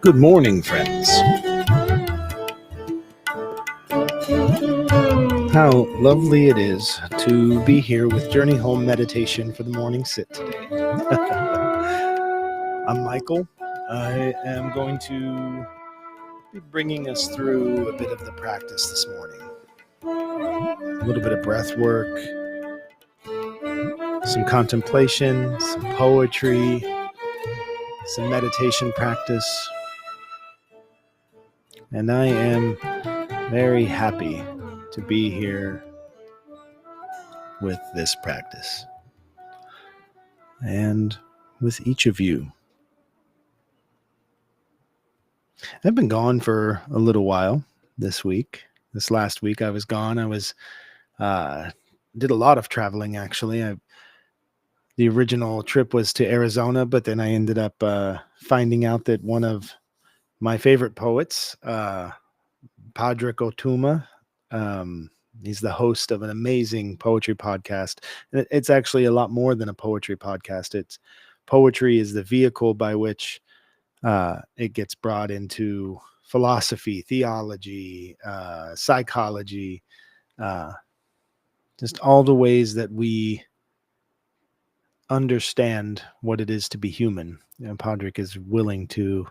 Good morning, friends. How lovely it is to be here with Journey Home Meditation for the morning sit today. I'm Michael. I am going to be bringing us through a bit of the practice this morning. A little bit of breath work, some contemplation, some poetry, some meditation practice. And I am very happy to be here with this practice and with each of you. I've been gone for a little while this week. This last week I was gone. I was did a lot of traveling, actually. The original trip was to Arizona, but then I ended up finding out that one of my favorite poets, Padraig Otuma, he's the host of an amazing poetry podcast. And it's actually a lot more than a poetry podcast. Poetry is the vehicle by which it gets brought into philosophy, theology, psychology, just all the ways that we understand what it is to be human. Padraig is willing to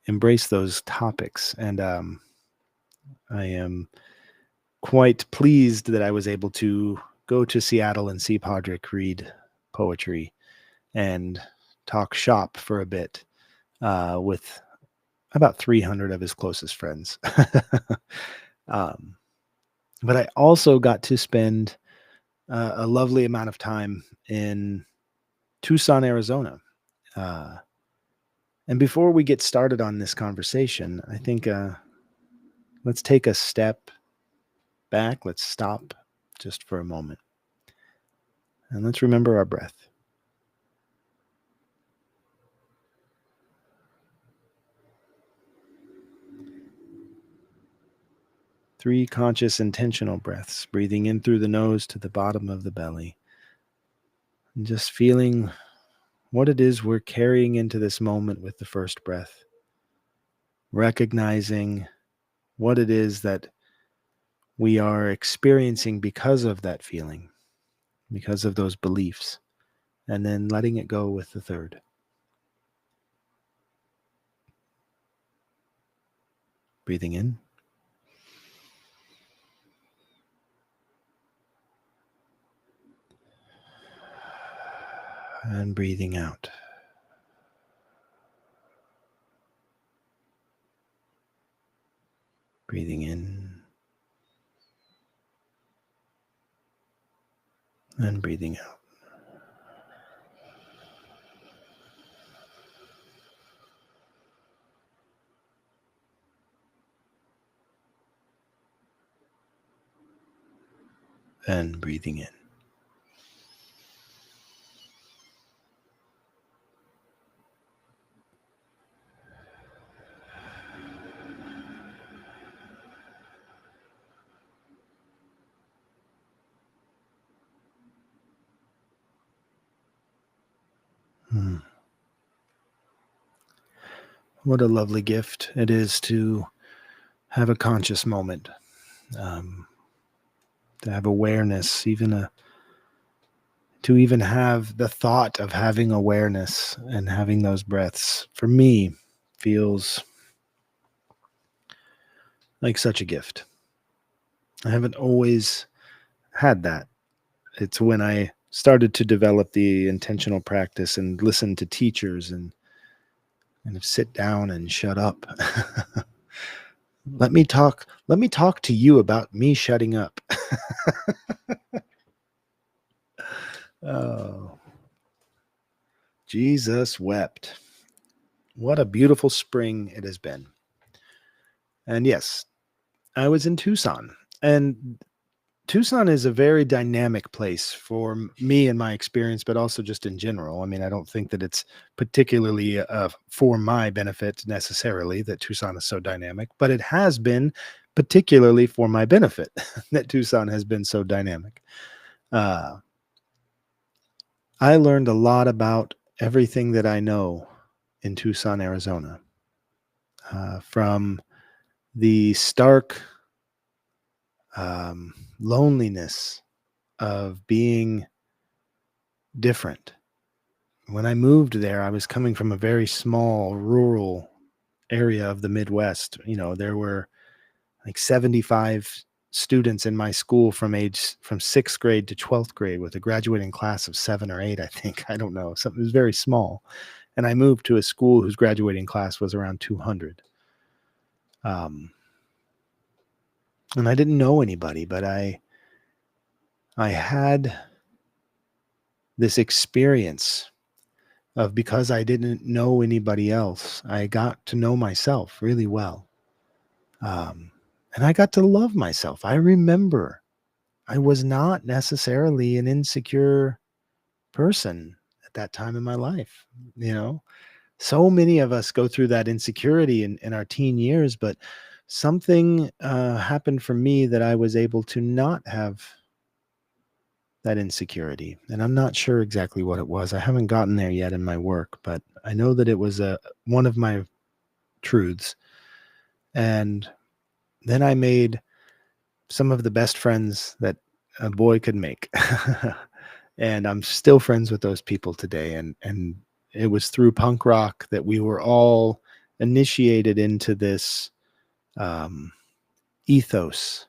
embrace those topics, and I am quite pleased that I was able to go to Seattle and see Padraig read poetry and talk shop for a bit with about 300 of his closest friends. But I also got to spend a lovely amount of time in Tucson, Arizona. And before we get started on this conversation, I think let's take a step back. Let's stop just for a moment. And let's remember our breath. Three conscious, intentional breaths, breathing in through the nose to the bottom of the belly. And just feeling what it is we're carrying into this moment with the first breath. Recognizing what it is that we are experiencing because of that feeling, because of those beliefs, and then letting it go with the third. Breathing in. And breathing out. Breathing in. And breathing out. And breathing in. What a lovely gift it is to have a conscious moment, to have awareness, to even have the thought of having awareness and having those breaths, for me, feels like such a gift. I haven't always had that. It's when I started to develop the intentional practice and listen to teachers and kind of sit down and shut up. Let me talk to you about me shutting up. Oh, Jesus wept. What a beautiful spring it has been. And yes, I was in Tucson, and Tucson is a very dynamic place for me in my experience, but also just in general. I mean, I don't think that it's particularly for my benefit necessarily that Tucson is so dynamic, but it has been particularly for my benefit that Tucson has been so dynamic. I learned a lot about everything that I know in Tucson, Arizona, from the stark loneliness of being different. When I moved there, I was coming from a very small rural area of the Midwest. There were like 75 students in my school from 6th grade to 12th grade with a graduating class of 7 or 8, I think. I don't know. Something, it was very small. And I moved to a school whose graduating class was around 200. Um, and I didn't know anybody, but I had this experience of, because I didn't know anybody else, I got to know myself really well. Um, and I got to love myself. I remember I was not necessarily an insecure person at that time in my life. You know, so many of us go through that insecurity in our teen years, but something happened for me that I was able to not have that insecurity. And I'm not sure exactly what it was. I haven't gotten there yet in my work, but I know that it was one of my truths. And then I made some of the best friends that a boy could make. And I'm still friends with those people today. And it was through punk rock that we were all initiated into this um, ethos,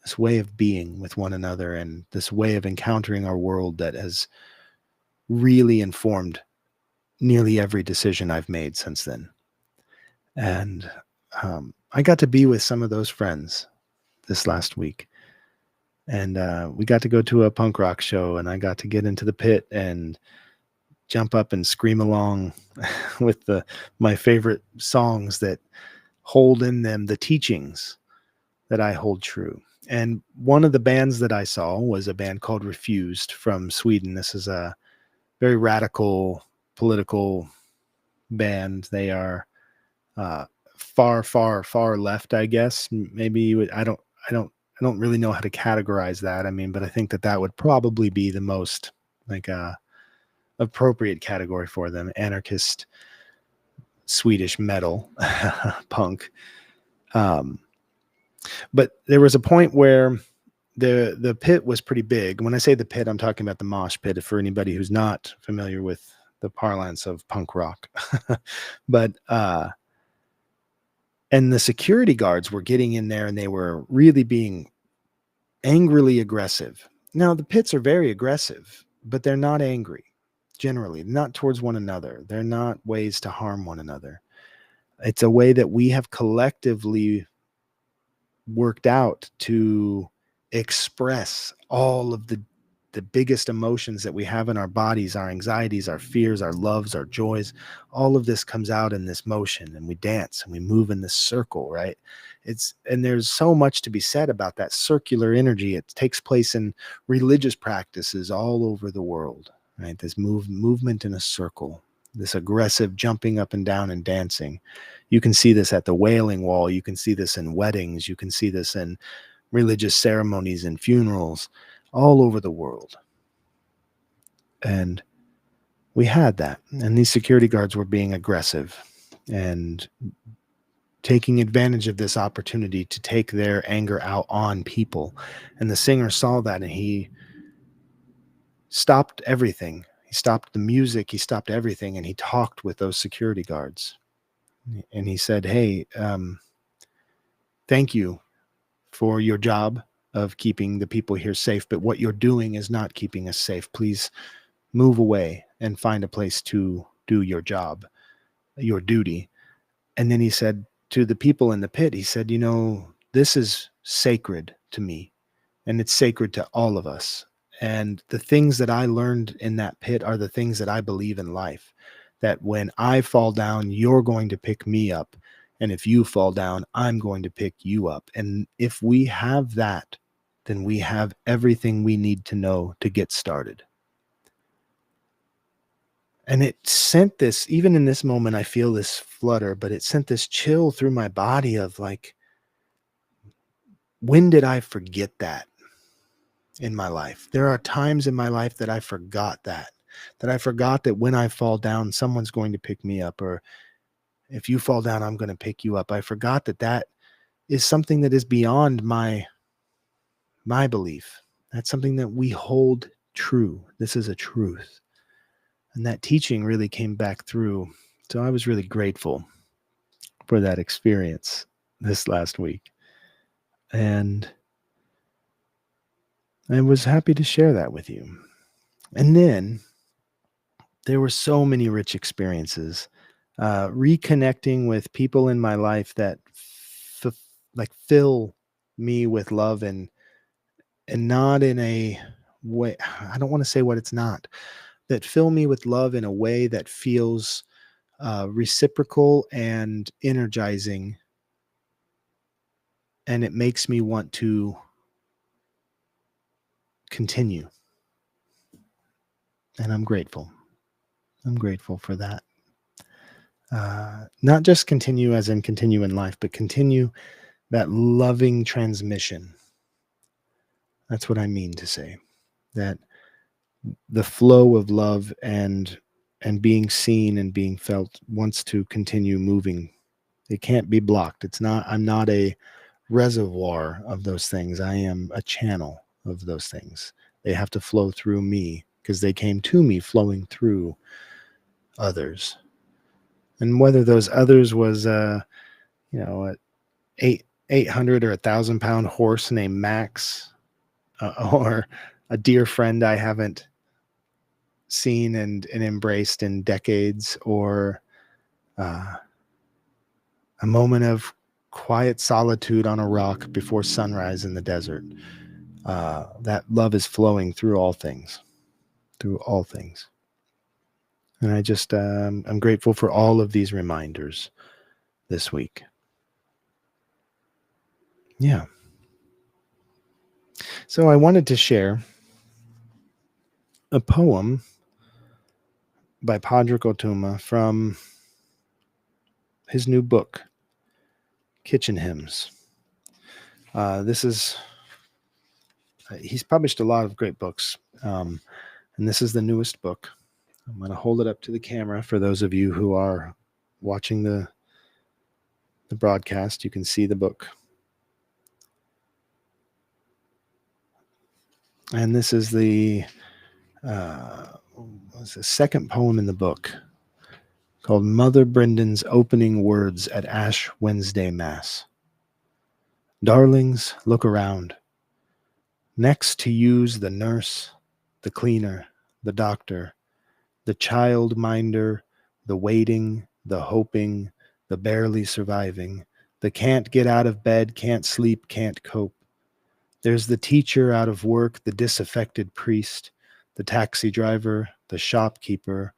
this way of being with one another, and this way of encountering our world that has really informed nearly every decision I've made since then. And I got to be with some of those friends this last week. And we got to go to a punk rock show, and I got to get into the pit and jump up and scream along with my favorite songs that hold in them the teachings that I hold true. And one of the bands that I saw was a band called Refused from Sweden. This is a very radical political band. They are uh, far, far, far left, I guess. Maybe I don't really know how to categorize that. I mean, but I think that would probably be the most like appropriate category for them: anarchist Swedish metal, punk. Um, but there was a point where the pit was pretty big. When I say the pit, I'm talking about the mosh pit, for anybody who's not familiar with the parlance of punk rock. But and the security guards were getting in there, and they were really being angrily aggressive. Now, the pits are very aggressive, but they're not angry, generally, not towards one another. They're not ways to harm one another. It's a way that we have collectively worked out to express all of the biggest emotions that we have in our bodies, our anxieties, our fears, our loves, our joys. All of this comes out in this motion, and we dance and we move in this circle, right? And there's so much to be said about that circular energy. It takes place in religious practices all over the world, right? This movement in a circle, this aggressive jumping up and down and dancing. You can see this at the Wailing Wall. You can see this in weddings. You can see this in religious ceremonies and funerals all over the world. And we had that. And these security guards were being aggressive and taking advantage of this opportunity to take their anger out on people. And the singer saw that, and he stopped everything. He stopped the music. He stopped everything. And he talked with those security guards. And he said, "Hey, thank you for your job of keeping the people here safe, but what you're doing is not keeping us safe. Please move away and find a place to do your job, your duty." And then he said to the people in the pit, he said, "This is sacred to me, and it's sacred to all of us. And the things that I learned in that pit are the things that I believe in life, that when I fall down, you're going to pick me up. And if you fall down, I'm going to pick you up. And if we have that, then we have everything we need to know to get started." And it sent this, even in this moment, I feel this flutter, but it sent this chill through my body of like, when did I forget that in my life? There are times in my life that I forgot that. that I forgot that when I fall down, someone's going to pick me up, or if you fall down, I'm going to pick you up. I forgot that that is something that is beyond my belief. That's something that we hold true. This is a truth. And that teaching really came back through. So I was really grateful for that experience this last week. And I was happy to share that with you. And then there were so many rich experiences, reconnecting with people in my life that fill me with love, and not in a way, I don't want to say what it's not, that fill me with love in a way that feels reciprocal and energizing, and it makes me want to continue. And I'm grateful. I'm grateful for that. Not just continue as in continue in life, but continue that loving transmission. That's what I mean to say. That the flow of love and being seen and being felt wants to continue moving. It can't be blocked. I'm not a reservoir of those things. I am a channel of those things. They have to flow through me because they came to me flowing through others. And whether those others was a 800 or 1,000-pound horse named Max, or a dear friend I haven't seen and embraced in decades, or a moment of quiet solitude on a rock before sunrise in the desert. That love is flowing through all things, And I just, I'm grateful for all of these reminders this week. Yeah. So I wanted to share a poem by Padraig Ó Tuama from his new book, Kitchen Hymns. He's published a lot of great books, and this is the newest book. I'm going to hold it up to the camera for those of you who are watching the broadcast. You can see the book. And this is the second poem in the book, called Mother Brendan's Opening Words at Ash Wednesday Mass. Darlings, look around. Next to you's the nurse, the cleaner, the doctor, the child minder, the waiting, the hoping, the barely surviving, the can't get out of bed, can't sleep, can't cope. There's the teacher out of work, the disaffected priest, the taxi driver, the shopkeeper,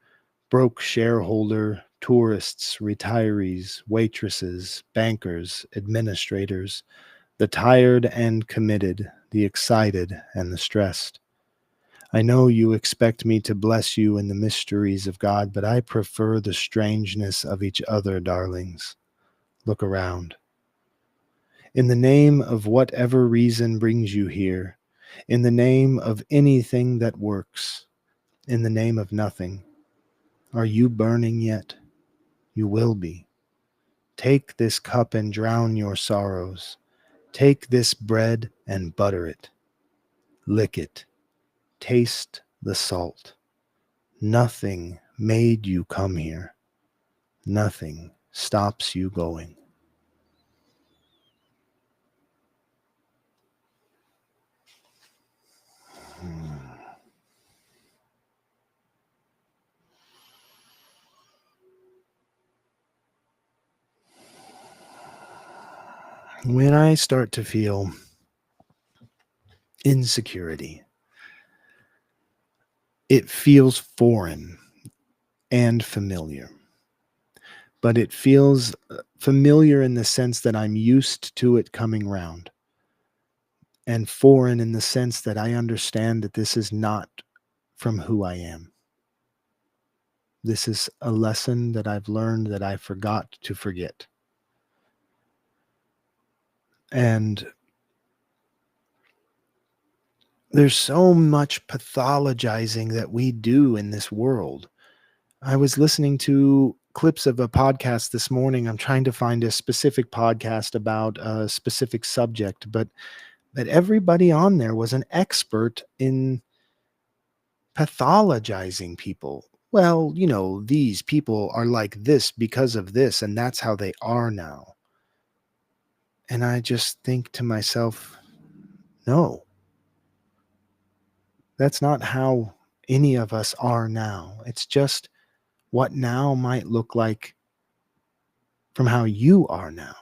broke shareholder, tourists, retirees, waitresses, bankers, administrators, the tired and committed, the excited and the stressed. I know you expect me to bless you in the mysteries of God, but I prefer the strangeness of each other, darlings. Look around. In the name of whatever reason brings you here, in the name of anything that works, in the name of nothing, are you burning yet? You will be. Take this cup and drown your sorrows. Take this bread and butter it. Lick it. Taste the salt. Nothing made you come here. Nothing stops you going. When I start to feel insecurity, it feels foreign and familiar. But it feels familiar in the sense that I'm used to it coming round, and foreign in the sense that I understand that this is not from who I am. This is a lesson that I've learned that I forgot to forget. And There's so much pathologizing that we do in this world. I was listening to clips of a podcast this morning. I'm trying to find a specific podcast about a specific subject, but everybody on there was an expert in pathologizing people. Well, these people are like this because of this, and that's how they are now. And I just think to myself, no, that's not how any of us are now. It's just what now might look like from how you are now.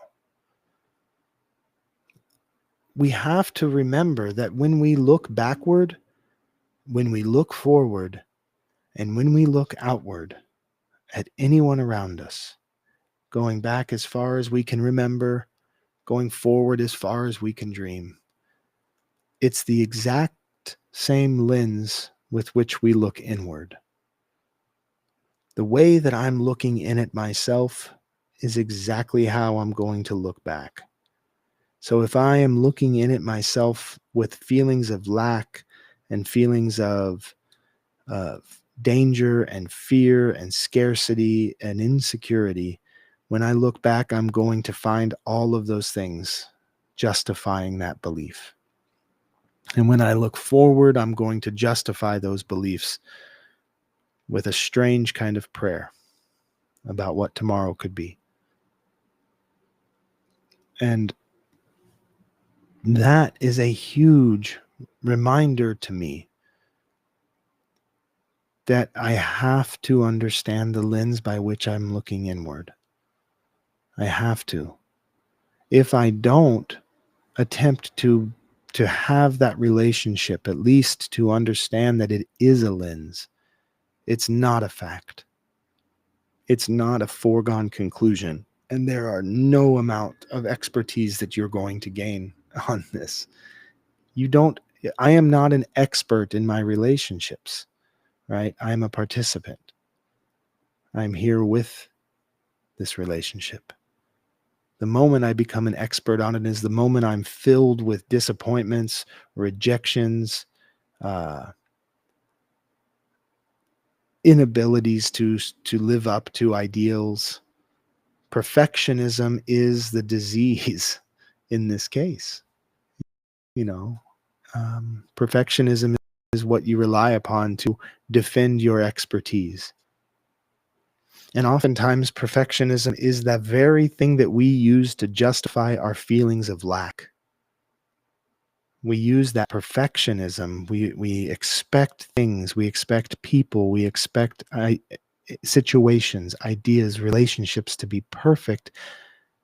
We have to remember that when we look backward, when we look forward, and when we look outward at anyone around us, going back as far as we can remember, going forward as far as we can dream, it's the exact same lens with which we look inward. The way that I'm looking in at myself is exactly how I'm going to look back. So if I am looking in at myself with feelings of lack and feelings of danger and fear and scarcity and insecurity, when I look back, I'm going to find all of those things justifying that belief. And when I look forward, I'm going to justify those beliefs with a strange kind of prayer about what tomorrow could be. And that is a huge reminder to me that I have to understand the lens by which I'm looking inward. I have to. If I don't attempt to have that relationship, at least to understand that it is a lens, it's not a fact. It's not a foregone conclusion. And there are no amount of expertise that you're going to gain on this. I am not an expert in my relationships, right? I'm a participant. I'm here with this relationship. The moment I become an expert on it is the moment I'm filled with disappointments, rejections, inabilities to live up to ideals. Perfectionism is the disease in this case. Perfectionism is what you rely upon to defend your expertise. And oftentimes, perfectionism is that very thing that we use to justify our feelings of lack. We use that perfectionism. We expect things. We expect people. We expect situations, ideas, relationships to be perfect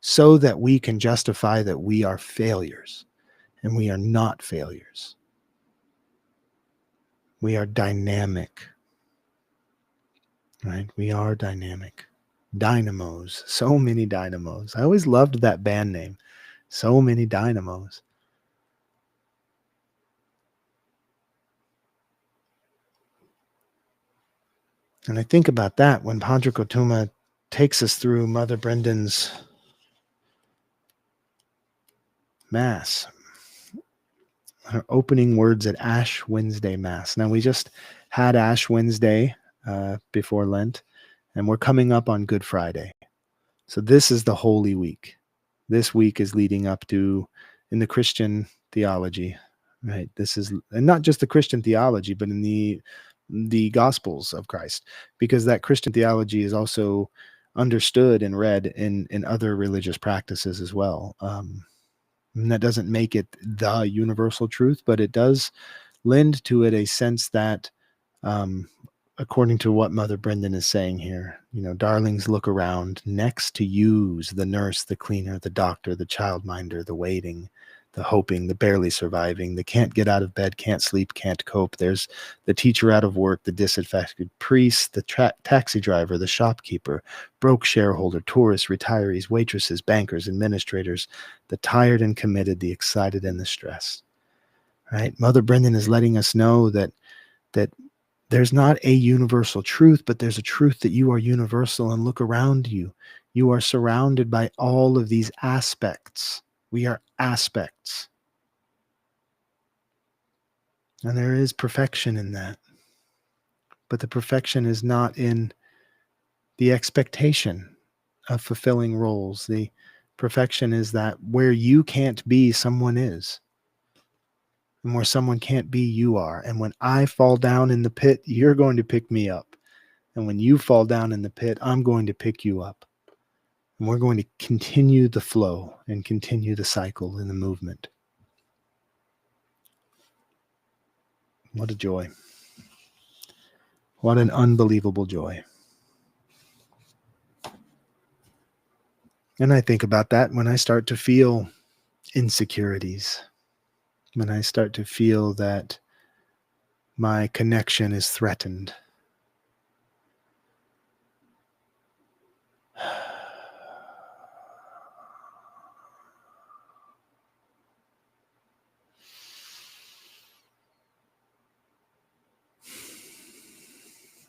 so that we can justify that we are failures. And we are not failures. We are dynamic. Right? We are dynamic. Dynamos. So many dynamos. I always loved that band name. So many dynamos. And I think about that when Padre Kotuma takes us through Mother Brendan's Mass, her opening words at Ash Wednesday Mass. Now, we just had Ash Wednesday before Lent, and we're coming up on Good Friday. So this is the Holy Week. This week is leading up to, in the Christian theology, right? This is, and not just the Christian theology, but in the Gospels of Christ, because that Christian theology is also understood and read in other religious practices as well. And that doesn't make it the universal truth, but it does lend to it a sense that, according to what Mother Brendan is saying here, darlings, look around. Next to you's the nurse, the cleaner, the doctor, the childminder, the waiting, the hoping, the barely surviving, the can't get out of bed, can't sleep, can't cope. There's the teacher out of work, the disaffected priest, the taxi driver, the shopkeeper, broke shareholder, tourists, retirees, waitresses, bankers, administrators, the tired and committed, the excited and the stressed. Right? Mother Brendan is letting us know that there's not a universal truth, but there's a truth that you are universal. And look around you. You are surrounded by all of these aspects. We are aspects. And there is perfection in that. But the perfection is not in the expectation of fulfilling roles. The perfection is that where you can't be, someone is. And where someone can't be, you are. And when I fall down in the pit, you're going to pick me up. And when you fall down in the pit, I'm going to pick you up. And we're going to continue the flow and continue the cycle in the movement. What a joy. What an unbelievable joy. And I think about that when I start to feel insecurities, when I start to feel that my connection is threatened.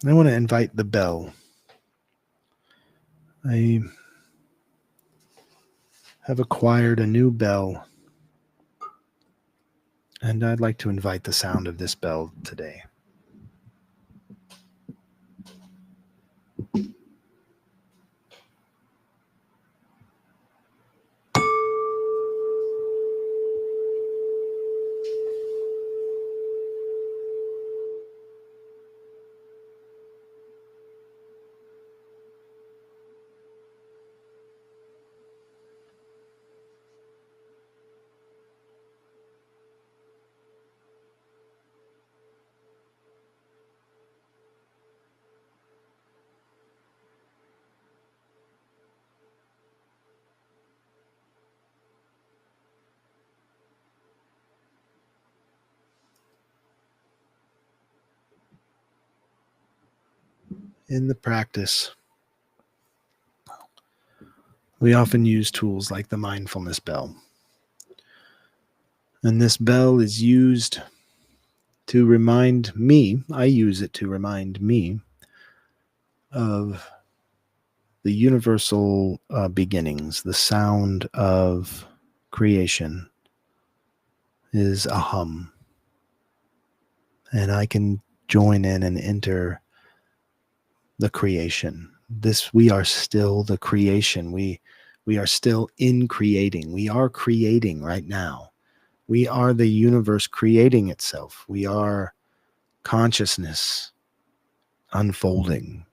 I want to invite the bell. I have acquired a new bell, and I'd like to invite the sound of this bell today. In the practice, we often use tools like the mindfulness bell. And this bell is used to remind me, I use it to remind me of the universal beginnings. The sound of creation is a hum. And I can join in and enter the creation. We are still the creation. We are still in creating. We are creating right now. We are the universe creating itself. We are consciousness unfolding,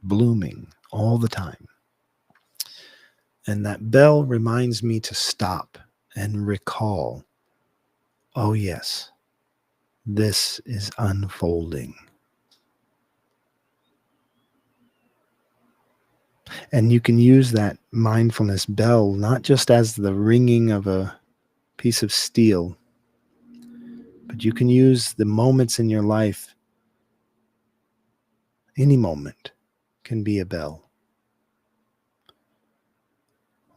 blooming all the time. And that bell reminds me to stop and recall, oh yes, this is unfolding. And you can use that mindfulness bell not just as the ringing of a piece of steel, but you can use the moments in your life. Any moment can be a bell.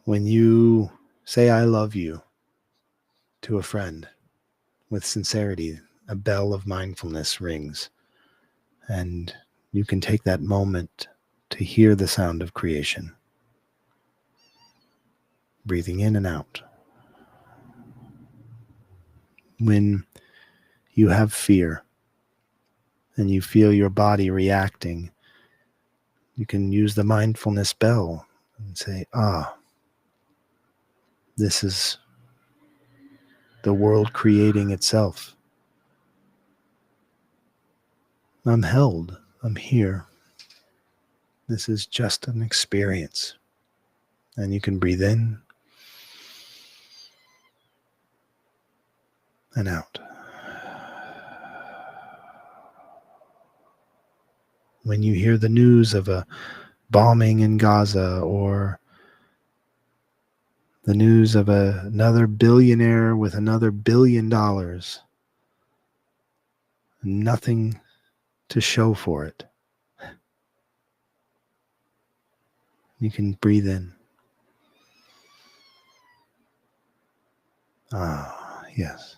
When you say, I love you to a friend with sincerity, a bell of mindfulness rings. And you can take that moment to hear the sound of creation, breathing in and out. When you have fear and you feel your body reacting, you can use the mindfulness bell and say, this is the world creating itself. I'm held. I'm here. This is just an experience. And you can breathe in and out. When you hear the news of a bombing in Gaza or the news of another billionaire with another $1 billion, nothing to show for it, you can breathe in. Yes.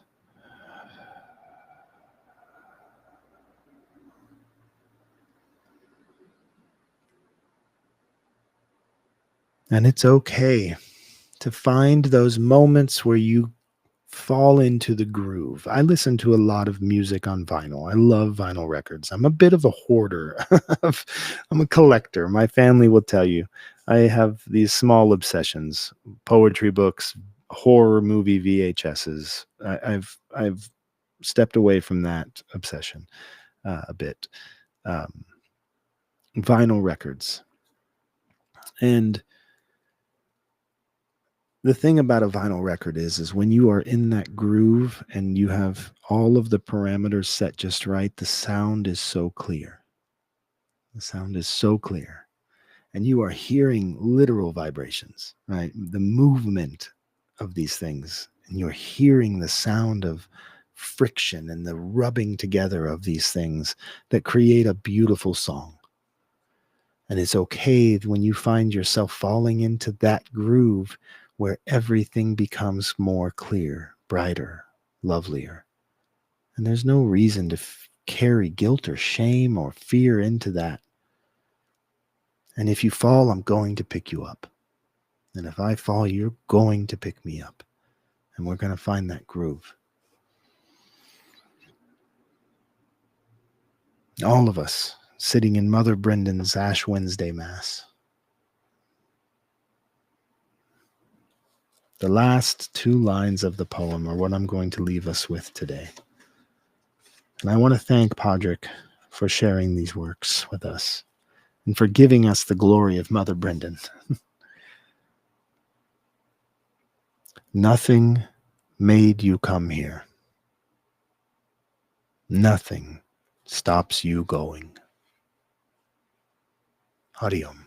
And it's okay to find those moments where you fall into the groove. I listen to a lot of music on vinyl. I love vinyl records. I'm a bit of a hoarder. I'm a collector. My family will tell you. I have these small obsessions: poetry books, horror movie VHSs. I've stepped away from that obsession a bit. Um, Vinyl records. And the thing about a vinyl record is when you are in that groove and you have all of the parameters set just right, the sound is so clear. The sound is so clear. And you are hearing literal vibrations, right? The movement of these things. And you're hearing the sound of friction and the rubbing together of these things that create a beautiful song. And it's okay when you find yourself falling into that groove where everything becomes more clear, brighter, lovelier. And there's no reason to carry guilt or shame or fear into that. And if you fall, I'm going to pick you up. And if I fall, you're going to pick me up. And we're going to find that groove. All of us sitting in Mother Brendan's Ash Wednesday Mass. The last two lines of the poem are what I'm going to leave us with today. And I want to thank Padraig for sharing these works with us and for giving us the glory of Mother Brendan. Nothing made you come here. Nothing stops you going. Hariom.